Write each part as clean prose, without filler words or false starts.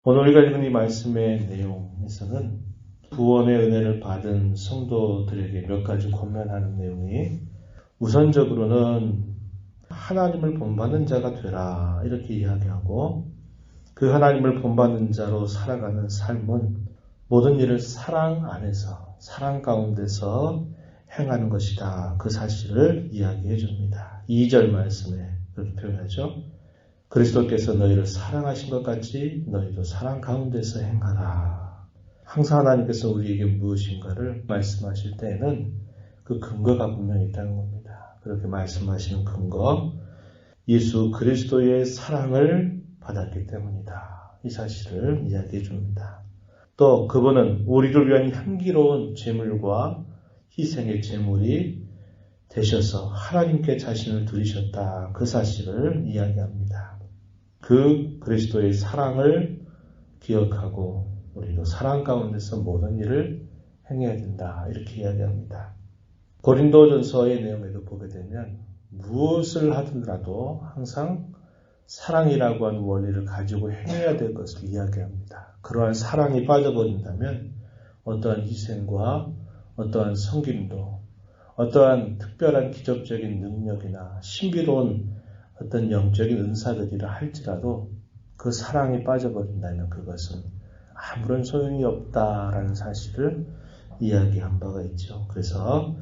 오늘 우리가 읽은 이 말씀의 내용에서는 구원의 은혜를 받은 성도들에게 몇 가지 권면하는 내용이 우선적으로는 하나님을 본받는 자가 되라 이렇게 이야기하고 그 하나님을 본받는 자로 살아가는 삶은 모든 일을 사랑 안에서 사랑 가운데서 행하는 것이다. 그 사실을 이야기해 줍니다. 2절 말씀에 그렇게 표현하죠. 그리스도께서 너희를 사랑하신 것 같이 너희도 사랑 가운데서 행하라. 항상 하나님께서 우리에게 무엇인가를 말씀하실 때에는 그 근거가 분명히 있다는 겁니다. 그렇게 말씀하시는 근거, 예수 그리스도의 사랑을 받았기 때문이다. 이 사실을 이야기해 줍니다. 또 그분은 우리를 위한 향기로운 제물과 희생의 제물이 되셔서 하나님께 자신을 드리셨다. 그 사실을 이야기합니다. 그 그리스도의 사랑을 기억하고 우리도 사랑 가운데서 모든 일을 행해야 된다. 이렇게 이야기합니다. 고린도전서의 내용에도 보게 되면 무엇을 하더라도 항상 사랑이라고 하는 원리를 가지고 행해야 될 것을 이야기합니다. 그러한 사랑이 빠져버린다면 어떠한 희생과 어떠한 섬김도 어떠한 특별한 기적적인 능력이나 신비로운 어떤 영적인 은사들이라 할지라도 그 사랑이 빠져버린다면 그것은 아무런 소용이 없다라는 사실을 이야기한 바가 있죠. 그래서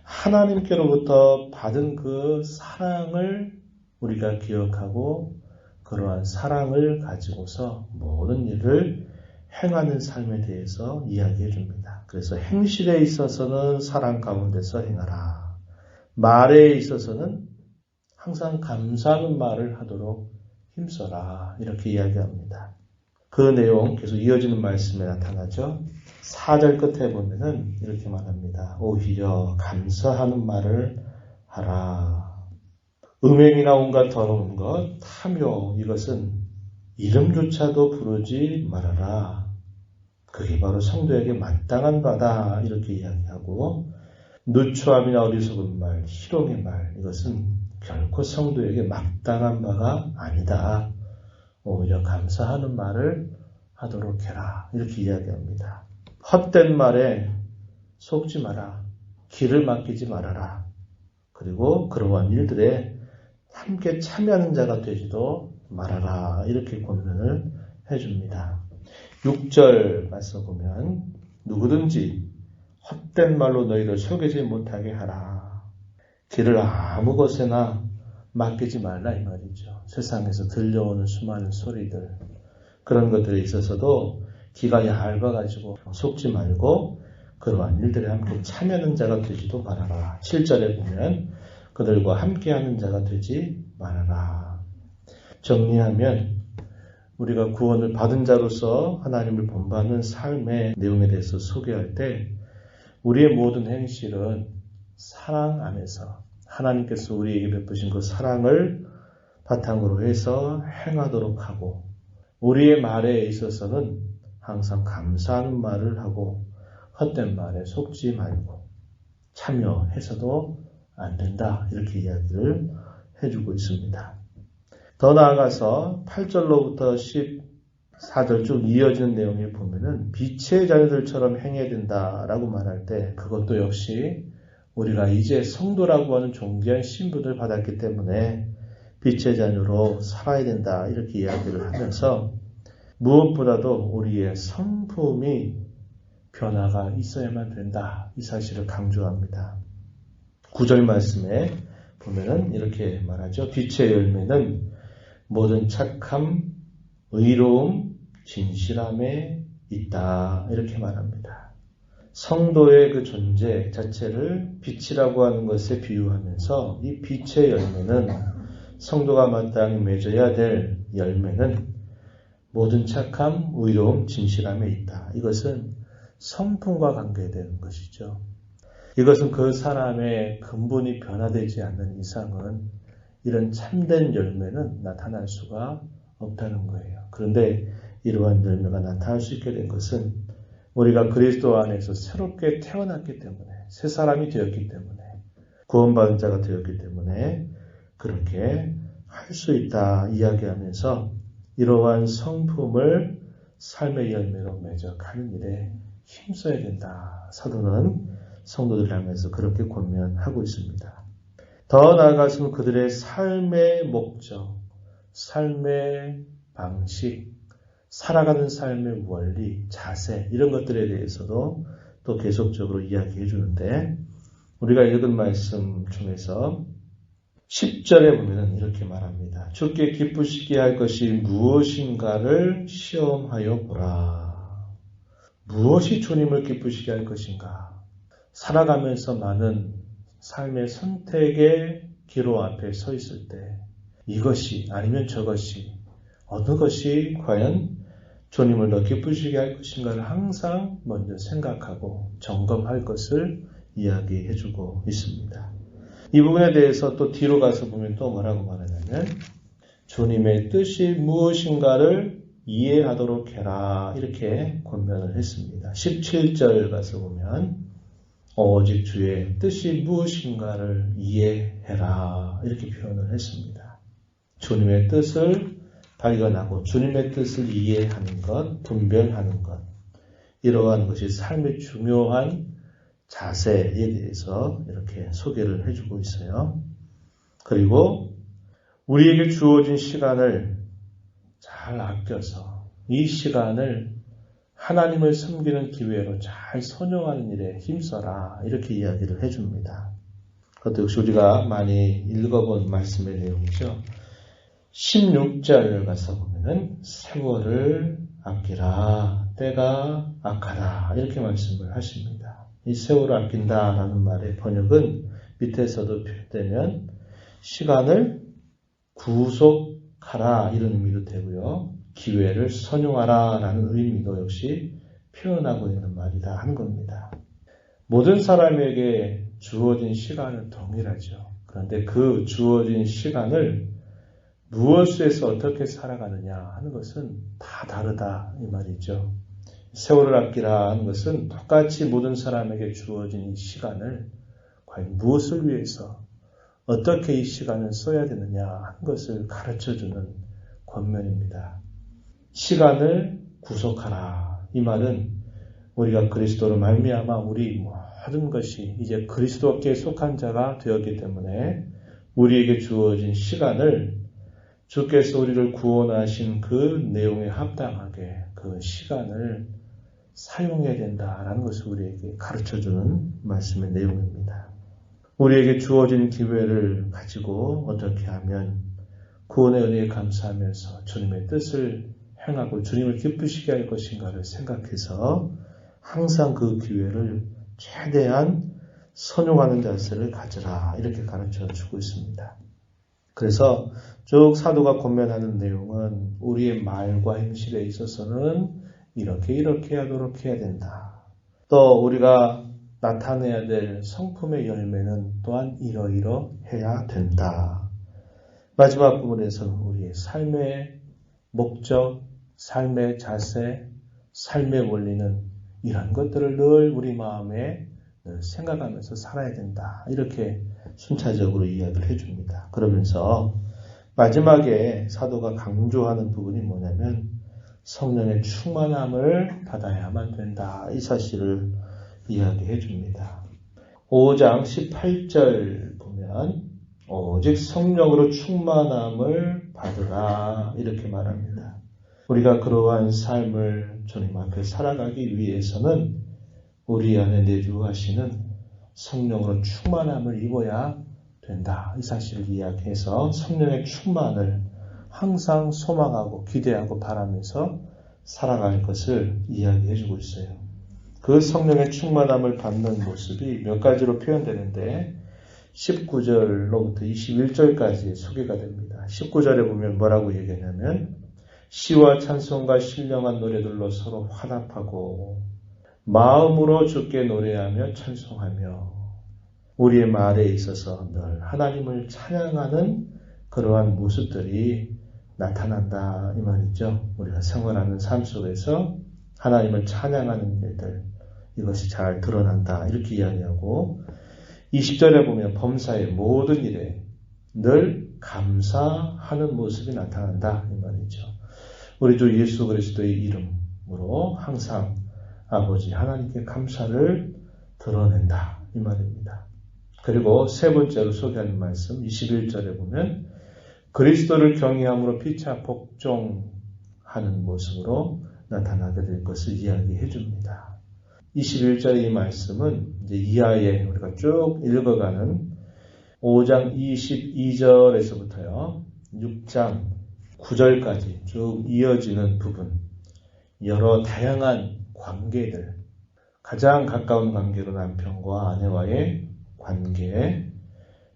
하나님께로부터 받은 그 사랑을 우리가 기억하고 그러한 사랑을 가지고서 모든 일을 행하는 삶에 대해서 이야기해 줍니다. 그래서 행실에 있어서는 사랑 가운데서 행하라. 말에 있어서는 항상 감사하는 말을 하도록 힘써라. 이렇게 이야기합니다. 그 내용 계속 이어지는 말씀에 나타나죠. 4절 끝에 보면은 이렇게 말합니다. 오히려 감사하는 말을 하라. 음행이나 온갖 더러운 것, 탐욕 이것은 이름조차도 부르지 말아라. 그게 바로 성도에게 마땅한 바다. 이렇게 이야기하고 누추함이나 어리석은 말, 희롱의 말 이것은 결코 성도에게 마땅한 바가 아니다. 오히려 감사하는 말을 하도록 해라. 이렇게 이야기합니다. 헛된 말에 속지 마라. 기를 맡기지 말아라. 그리고 그러한 일들에 함께 참여하는 자가 되지도 말아라. 이렇게 권면을 해줍니다. 6절 말씀 보면 누구든지 헛된 말로 너희를 속이지 못하게 하라. 길을 아무 곳에나 맡기지 말라 이 말이죠. 세상에서 들려오는 수많은 소리들 그런 것들에 있어서도 귀가 얇아가지고 속지 말고 그러한 일들에 함께 참여하는 자가 되지도 말아라. 7절에 보면 그들과 함께하는 자가 되지 말아라. 정리하면 우리가 구원을 받은 자로서 하나님을 본받는 삶의 내용에 대해서 소개할 때 우리의 모든 행실은 사랑 안에서 하나님께서 우리에게 베푸신 그 사랑을 바탕으로 해서 행하도록 하고 우리의 말에 있어서는 항상 감사하는 말을 하고 헛된 말에 속지 말고 참여해서도 안 된다. 이렇게 이야기를 해주고 있습니다. 더 나아가서 8절로부터 14절 쭉 이어지는 내용을 보면은 빛의 자녀들처럼 행해야 된다라고 말할 때 그것도 역시 우리가 이제 성도라고 하는 존귀한 신분을 받았기 때문에 빛의 자녀로 살아야 된다. 이렇게 이야기를 하면서 무엇보다도 우리의 성품이 변화가 있어야만 된다. 이 사실을 강조합니다. 9절 말씀에 보면은 이렇게 말하죠. 빛의 열매는 모든 착함, 의로움, 진실함에 있다. 이렇게 말합니다. 성도의 그 존재 자체를 빛이라고 하는 것에 비유하면서 이 빛의 열매는 성도가 마땅히 맺어야 될 열매는 모든 착함, 의로움, 진실함에 있다. 이것은 성품과 관계되는 것이죠. 이것은 그 사람의 근본이 변화되지 않는 이상은 이런 참된 열매는 나타날 수가 없다는 거예요. 그런데 이러한 열매가 나타날 수 있게 된 것은 우리가 그리스도 안에서 새롭게 태어났기 때문에 새 사람이 되었기 때문에 구원받은 자가 되었기 때문에 그렇게 할 수 있다 이야기하면서 이러한 성품을 삶의 열매로 맺어가는 일에 힘써야 된다. 사도는 성도들을 향해서 그렇게 권면하고 있습니다. 더 나아가서는 그들의 삶의 목적, 삶의 방식, 살아가는 삶의 원리, 자세 이런 것들에 대해서도 또 계속적으로 이야기해 주는데 우리가 읽은 말씀 중에서 10절에 보면 이렇게 말합니다. 주께 기쁘시게 할 것이 무엇인가를 시험하여 보라. 무엇이 주님을 기쁘시게 할 것인가? 살아가면서 많은 삶의 선택의 기로 앞에 서 있을 때 이것이 아니면 저것이 어느 것이 과연 주님을 더 기쁘시게 할 것인가를 항상 먼저 생각하고 점검할 것을 이야기해주고 있습니다. 이 부분에 대해서 또 뒤로 가서 보면 또 뭐라고 말하냐면 주님의 뜻이 무엇인가를 이해하도록 해라 이렇게 권면을 했습니다. 17절 가서 보면 오직 주의 뜻이 무엇인가를 이해해라 이렇게 표현을 했습니다. 주님의 뜻을 발견하고 주님의 뜻을 이해하는 것, 분별하는 것 이러한 것이 삶의 중요한 자세에 대해서 이렇게 소개를 해주고 있어요. 그리고 우리에게 주어진 시간을 잘 아껴서 이 시간을 하나님을 섬기는 기회로 잘 선용하는 일에 힘써라 이렇게 이야기를 해줍니다. 그것도 역시 우리가 많이 읽어본 말씀의 내용이죠. 16절 가서 보면은 세월을 아끼라 때가 악하다 이렇게 말씀을 하십니다. 이 세월을 아낀다라는 말의 번역은 밑에서도 표현되면 시간을 구속하라 이런 의미도 되고요. 기회를 선용하라 라는 의미도 역시 표현하고 있는 말이다 하는 겁니다. 모든 사람에게 주어진 시간은 동일하죠. 그런데 그 주어진 시간을 무엇에서 어떻게 살아가느냐 하는 것은 다 다르다 이 말이죠. 세월을 아끼라 하는 것은 똑같이 모든 사람에게 주어진 이 시간을 과연 무엇을 위해서 어떻게 이 시간을 써야 되느냐 하는 것을 가르쳐주는 권면입니다. 시간을 구속하라. 이 말은 우리가 그리스도로 말미암아 우리 모든 것이 이제 그리스도께 속한 자가 되었기 때문에 우리에게 주어진 시간을 주께서 우리를 구원하신 그 내용에 합당하게 그 시간을 사용해야 된다라는 것을 우리에게 가르쳐주는 말씀의 내용입니다. 우리에게 주어진 기회를 가지고 어떻게 하면 구원의 은혜에 감사하면서 주님의 뜻을 행하고 주님을 기쁘시게 할 것인가를 생각해서 항상 그 기회를 최대한 선용하는 자세를 가져라 이렇게 가르쳐주고 있습니다. 그래서 쭉 사도가 권면하는 내용은 우리의 말과 행실에 있어서는 이렇게 하도록 해야 된다. 또 우리가 나타내야 될 성품의 열매는 또한 이러이러해야 된다. 마지막 부분에서는 우리의 삶의 목적, 삶의 자세, 삶의 원리는 이런 것들을 늘 우리 마음에 늘 생각하면서 살아야 된다. 이렇게 순차적으로 이야기를 해줍니다. 그러면서 마지막에 사도가 강조하는 부분이 뭐냐면 성령의 충만함을 받아야만 된다. 이 사실을 이야기해 줍니다. 5장 18절 보면 오직 성령으로 충만함을 받으라 이렇게 말합니다. 우리가 그러한 삶을 주님 앞에 살아가기 위해서는 우리 안에 내주하시는 성령으로 충만함을 입어야 된다. 이 사실을 이야기해서 성령의 충만을 항상 소망하고 기대하고 바라면서 살아갈 것을 이야기해 주고 있어요. 그 성령의 충만함을 받는 모습이 몇 가지로 표현되는데 19절로부터 21절까지 소개가 됩니다. 19절에 보면 뭐라고 얘기하냐면 시와 찬송과 신령한 노래들로 서로 화답하고 마음으로 주께 노래하며 찬송하며 우리의 말에 있어서 늘 하나님을 찬양하는 그러한 모습들이 나타난다 이 말이죠. 우리가 생활하는 삶 속에서 하나님을 찬양하는 일들 이것이 잘 드러난다 이렇게 이야기하고 20절에 보면 범사의 모든 일에 늘 감사하는 모습이 나타난다 이 말이죠. 우리 주 예수 그리스도의 이름 마음으로 항상 아버지 하나님께 감사를 드러낸다 이 말입니다. 그리고 세 번째로 소개하는 말씀 21절에 보면 그리스도를 경외함으로 피차 복종하는 모습으로 나타나게 될 것을 이야기해 줍니다. 21절의 이 말씀은 이제 이하에 우리가 쭉 읽어가는 5장 22절에서부터요 6장 9절까지 쭉 이어지는 부분, 여러 다양한 관계들, 가장 가까운 관계로 남편과 아내와의 관계,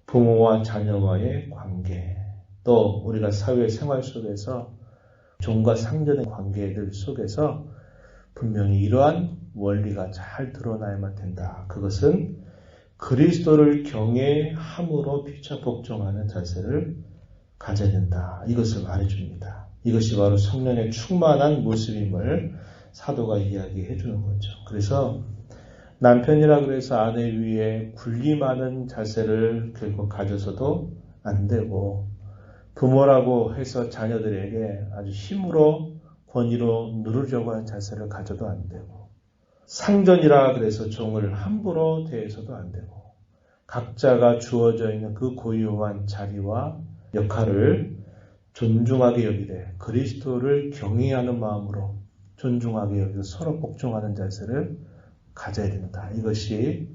부모와 자녀와의 관계, 또 우리가 사회 생활 속에서 종과 상전의 관계들 속에서 분명히 이러한 원리가 잘 드러나야만 된다. 그것은 그리스도를 경외함으로 피차 복종하는 자세를 가져야 된다. 이것을 말해줍니다. 이것이 바로 성령의 충만한 모습임을 사도가 이야기해 주는 거죠. 그래서 남편이라 그래서 아내 위에 군림하는 자세를 결국 가져서도 안 되고, 부모라고 해서 자녀들에게 아주 힘으로 권위로 누르려고 하는 자세를 가져도 안 되고, 상전이라 그래서 종을 함부로 대해서도 안 되고, 각자가 주어져 있는 그 고유한 자리와 역할을 존중하게 여기되 그리스도를 경외하는 마음으로 존중하게 여기고 서로 복종하는 자세를 가져야 된다. 이것이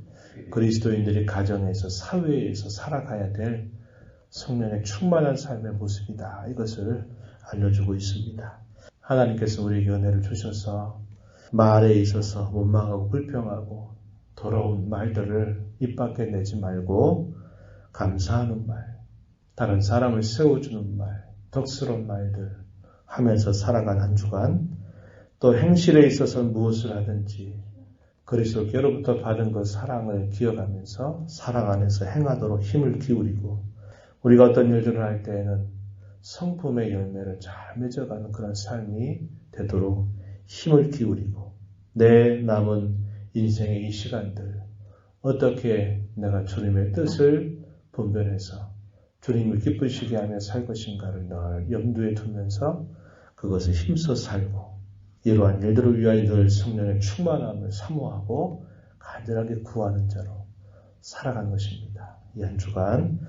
그리스도인들이 가정에서 사회에서 살아가야 될 성령의 충만한 삶의 모습이다. 이것을 알려주고 있습니다. 하나님께서 우리에게 은혜를 주셔서 말에 있어서 원망하고 불평하고 더러운 말들을 입 밖에 내지 말고 감사하는 말, 다른 사람을 세워주는 말, 덕스러운 말들 하면서 살아간 한 주간, 또 행실에 있어서 무엇을 하든지 그리스도께로부터 받은 그 사랑을 기억하면서 사랑 안에서 행하도록 힘을 기울이고, 우리가 어떤 일들을 할 때에는 성품의 열매를 잘 맺어가는 그런 삶이 되도록 힘을 기울이고, 내 남은 인생의 이 시간들 어떻게 내가 주님의 뜻을 분별해서 주님을 기쁘시게 하며 살 것인가를 늘 염두에 두면서 그것을 힘써 살고, 이러한 일들을 위하여 늘 성령의 충만함을 사모하고 간절하게 구하는 자로 살아가는 것입니다. 이 한 주간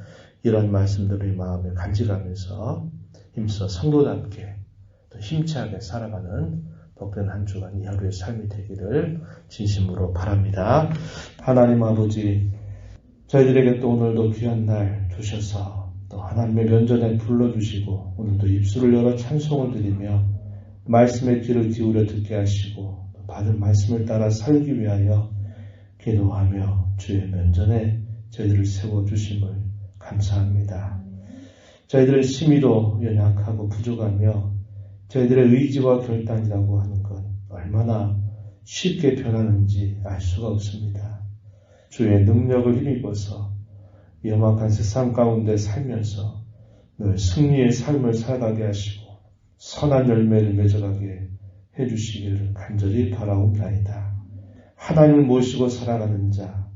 이러한 말씀들을 마음에 간직하면서 힘써 성도답게 또 힘차게 살아가는 복된 한 주간 이 하루의 삶이 되기를 진심으로 바랍니다. 하나님 아버지, 저희들에게 또 오늘도 귀한 날 주셔서 또 하나님의 면전에 불러주시고 오늘도 입술을 열어 찬송을 드리며 말씀의 귀를 기울여 듣게 하시고 받은 말씀을 따라 살기 위하여 기도하며 주의 면전에 저희들을 세워주심을 감사합니다. 저희들의 심의도 연약하고 부족하며 저희들의 의지와 결단이라고 하는 것 얼마나 쉽게 변하는지 알 수가 없습니다. 주의 능력을 힘입어서 위험한 세상 가운데 살면서 늘 승리의 삶을 살아가게 하시고 선한 열매를 맺어가게 해주시기를 간절히 바라옵나이다. 하나님을 모시고 살아가는 자,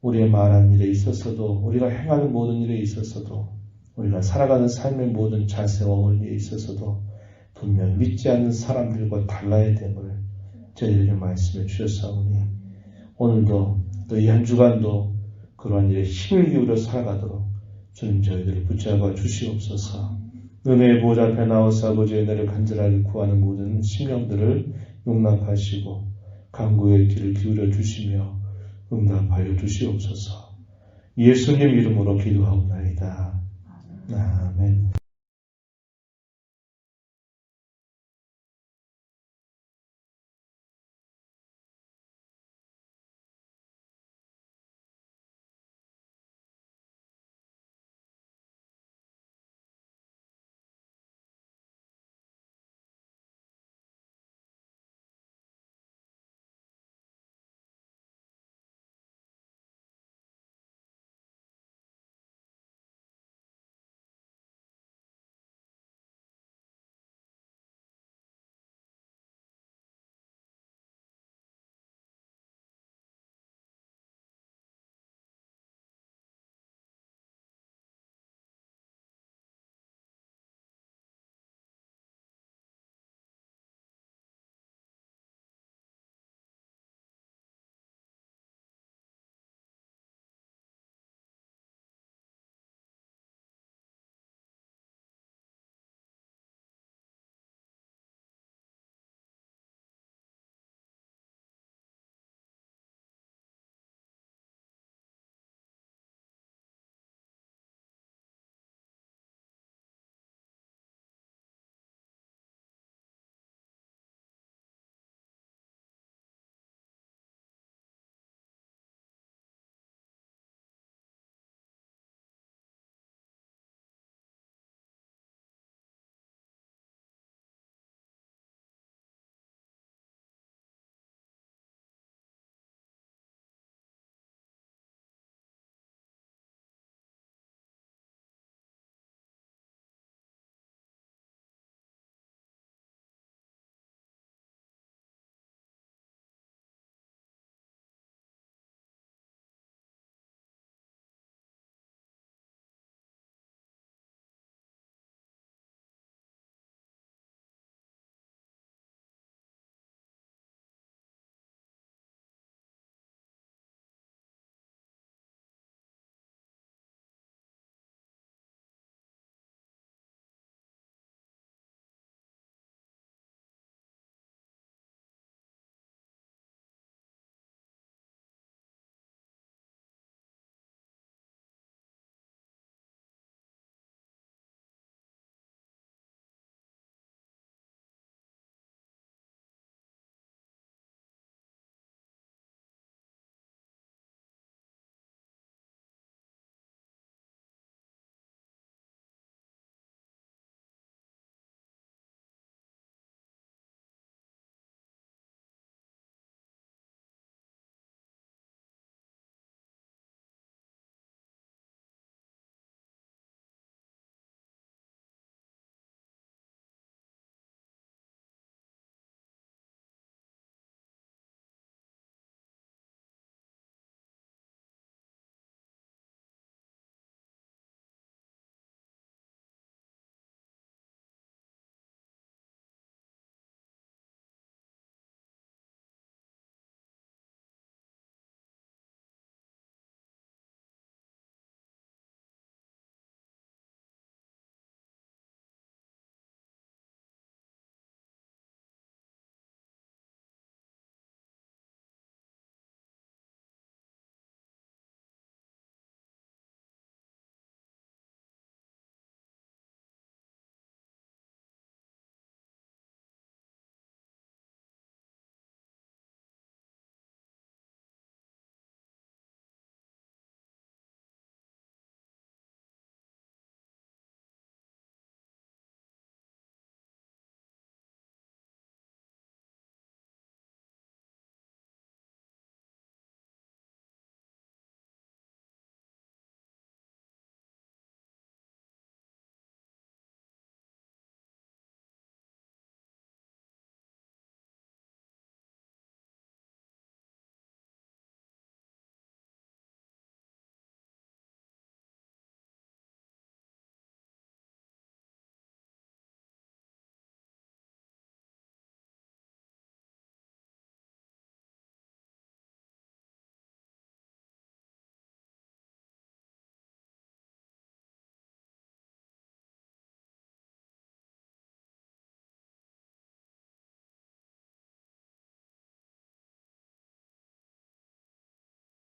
우리의 말하는 일에 있어서도, 우리가 행하는 모든 일에 있어서도, 우리가 살아가는 삶의 모든 자세와 원리에 있어서도 분명 믿지 않는 사람들과 달라야 됨을 저희에게 말씀해 주셨사오니, 오늘도 또 이 한 주간도 그러한 일에 힘을 기울여 살아가도록 주님 저희들을 붙잡아 주시옵소서. 은혜의 보좌 앞에 나와서 아버지의 은혜를 간절하게 구하는 모든 심령들을 용납하시고 간구의 귀를 기울여 주시며 응답하여 주시옵소서. 예수님 이름으로 기도하옵나이다. 아멘.